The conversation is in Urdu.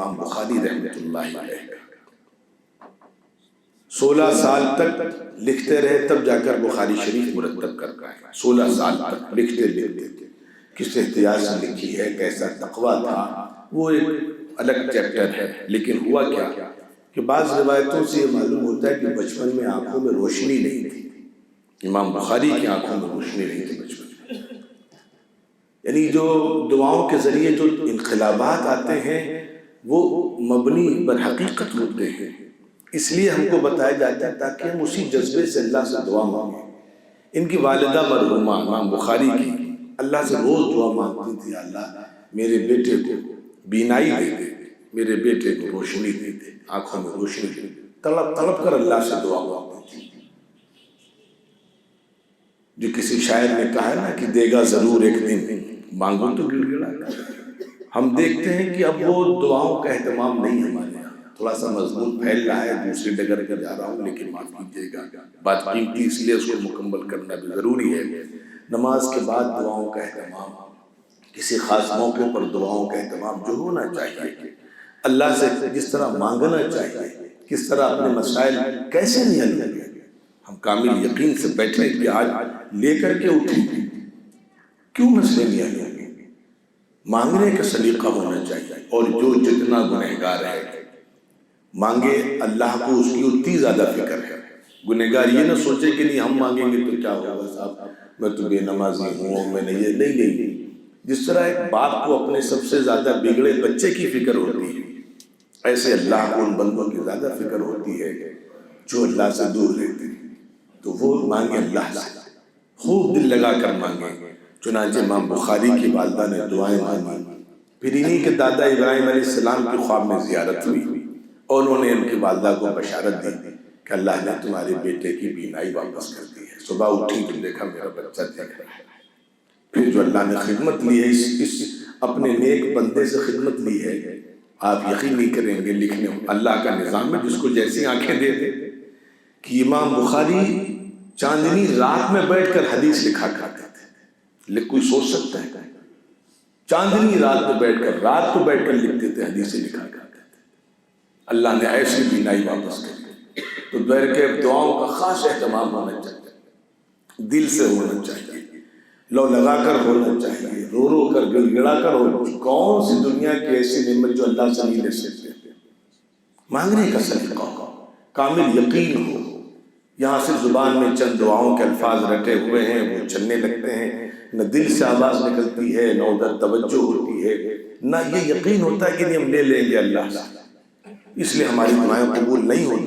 امام بخاری رحمۃ اللہ علیہ کا 16 سال تک لکھتے رہے، تب جا کر بخاری شریف مرتب کر پائے۔ 16 سال تک لکھتے کس احتیاط سے لکھی ہے، کیسا تقویٰ تھا، وہ ایک الگ چیپٹر ہے۔ لیکن ہوا کیا کہ بعض روایتوں سے یہ معلوم ہوتا ہے کہ بچپن میں آنکھوں میں روشنی نہیں تھی، امام بخاری کی آنکھوں میں روشنی نہیں تھی بچپن میں، یعنی جو دعاؤں کے ذریعے جو انقلابات آتے ہیں وہ مبنی بر حقیقت ہوتے ہیں، اس لیے ہم کو بتایا جاتا ہے تاکہ ہم اسی جذبے سے اللہ سے دعا مانگیں۔ ان کی والدہ مرحومہ امام بخاری کی اللہ سے روز دعا مانگتی تھی، اللہ میرے بیٹے کو بینائی دے دے، میرے بیٹے کو روشنی دے دے، آنکھوں میں روشنی دے دے، تڑپ کر اللہ سے دعا مانگتی تھی۔ جو کسی شاعر نے کہا ہے نا کہ دے گا ضرور ایک دن، مانگو تو گڑ گڑا کر۔ ہم دیکھتے ہیں کہ اب وہ دعاؤں کا اہتمام نہیں ہمارے یہاں، تھوڑا سا مضمون پھیل رہا ہے، دوسری ڈگر پہ جا رہا ہوں، لیکن معاف کیجیے گا، بات قیمتی اس لیے اس کو مکمل کرنا بھی ضروری ہے۔ نماز کے بعد دعاؤں کا اہتمام، کسی خاص موقع پر دعاؤں کا اہتمام جو ہونا چاہیے، اللہ سے جس طرح مانگنا چاہیے، کس طرح اپنے مسائل کیسے نہیں حل ہوں گے، ہم کامل یقین سے بیٹھے کہ آج لے کر کے اٹھیں گے، کیوں مسئلے نہیں حل ہوں گے، مانگنے کا سلیقہ ہونا چاہیے۔ اور جو جتنا گنہگار ہے مانگے، اللہ کو اس کی اتنی زیادہ فکر ہے۔ گنہگار یہ نہ سوچے کہ نہیں ہم مانگیں گے تو کیا ہوگا، صاحب میں تو بے نمازی ہوں، میں نے یہ نہیں۔ جس طرح ایک باپ کو اپنے سب سے زیادہ بگڑے بچے کی فکر ہوتی ہے، ایسے اللہ کو ان بندوں کی زیادہ فکر ہوتی ہے جو اللہ سے دور رہتے ہیں، تو وہ مانگے اللہ سے، خوب دل لگا کر مانگے۔ چنانچہ امام بخاری کی والدہ نے دعائیں مانگی، پھر انہی کے دادا ابراہیم علیہ السلام کی خواب میں زیارت ہوئی اور انہوں نے ان کی والدہ کو بشارت دی کہ اللہ نے تمہارے بیٹے کی بینائی واپس کر دی ہے۔ صبح اٹھی تو دیکھا میرا بچہ دیکھ رہا ہے۔ پھر جو اللہ نے خدمت لی ہے، اس اپنے نیک بندے سے خدمت لی ہے، آپ یقین نہیں کریں گے، لکھنے اللہ کا نظام ہے جس کو جیسی آنکھیں دے دے، کہ امام بخاری چاندنی رات میں بیٹھ کر حدیث لکھا کرتے تھے۔ کوئی سوچ سکتا ہے؟ چاندنی رات میں بیٹھ کر، رات کو بیٹھ کر لکھتے تھے، حدیثیں لکھا کرتے تھے۔ اللہ نے ایسی بینائی واپس کر دی۔ تو دیر کے دعاؤں کا خاص اہتمام ہونا چاہیے، دل سے ہونا چاہیے، لو لگا کر ہونا چاہیے، رو رو کر گڑ گڑا کر ہو۔ کون سی دنیا کی ایسی نعمت جو اللہ سے نہیں لے سکتے؟ مانگنے کا سلیقہ ہو، کامل یقین ہو۔ یہاں صرف زبان میں چند دعاؤں کے الفاظ رٹے ہوئے ہیں، وہ چلنے لگتے ہیں، نہ دل سے آواز نکلتی ہے، نہ ادھر توجہ ہوتی ہے، نہ یہ یقین ہوتا ہے کہ نہیں ہم لے لیں گے اللہ سے، اس لیے ہماری دعائیں قبول نہیں ہوتی۔